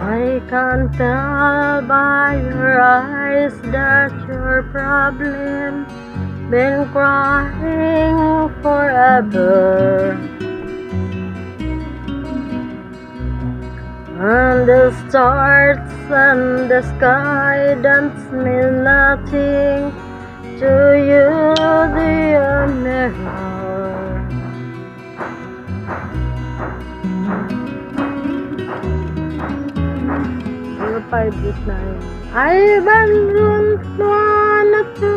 I can tell by your eyes that your problem been crying forever. And the stars and the sky don't mean nothing to you, dear mirror. Ano 589? I don't wanna to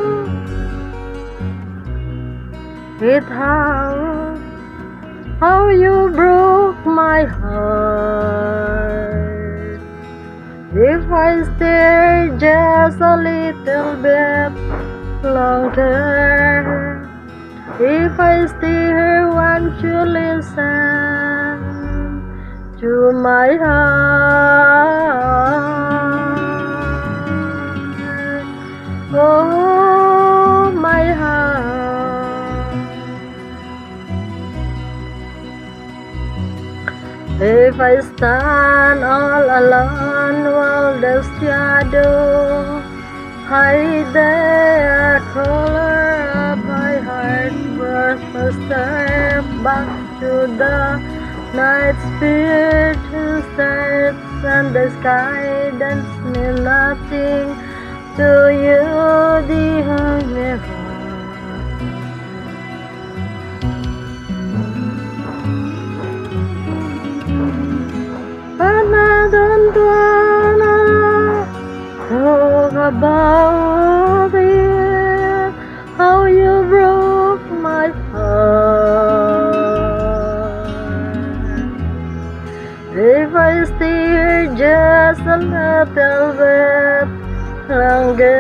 it how you broke my heart. If I stay just a little bit longer, if I stay here, won't you listen to my heart? Oh, my heart. If I stand all alone while the shadow hide the color of my heart, burst a step back to the night spirit who stares, and the sky doesn't mean nothing to you, dear mirror. But I don't wanna talk about it, how you broke my heart. If I stay here just a little bit longer,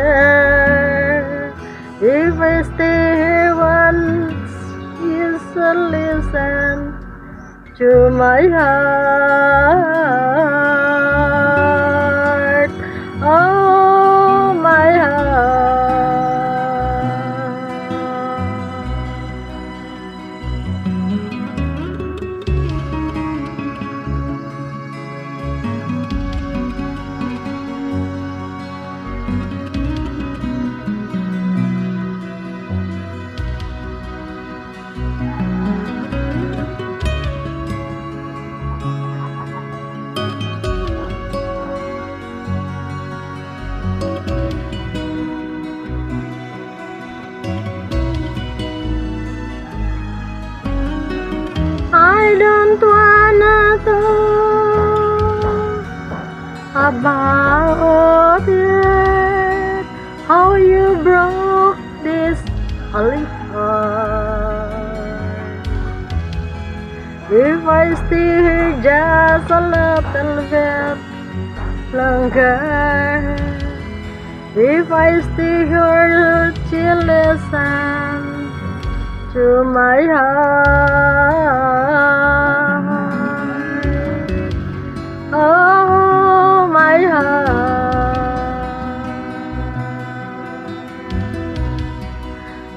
if I stay here once, you should listen to my heart. Oh, my heart. I don't wanna talk about it, how you broke this holy heart. If I stay here just a little bit longer, if I stay here to listen to my heart. Oh, my heart.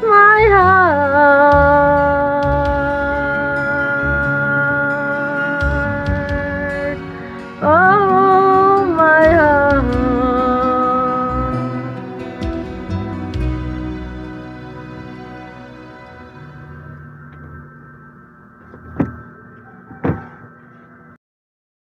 My heart. Oh.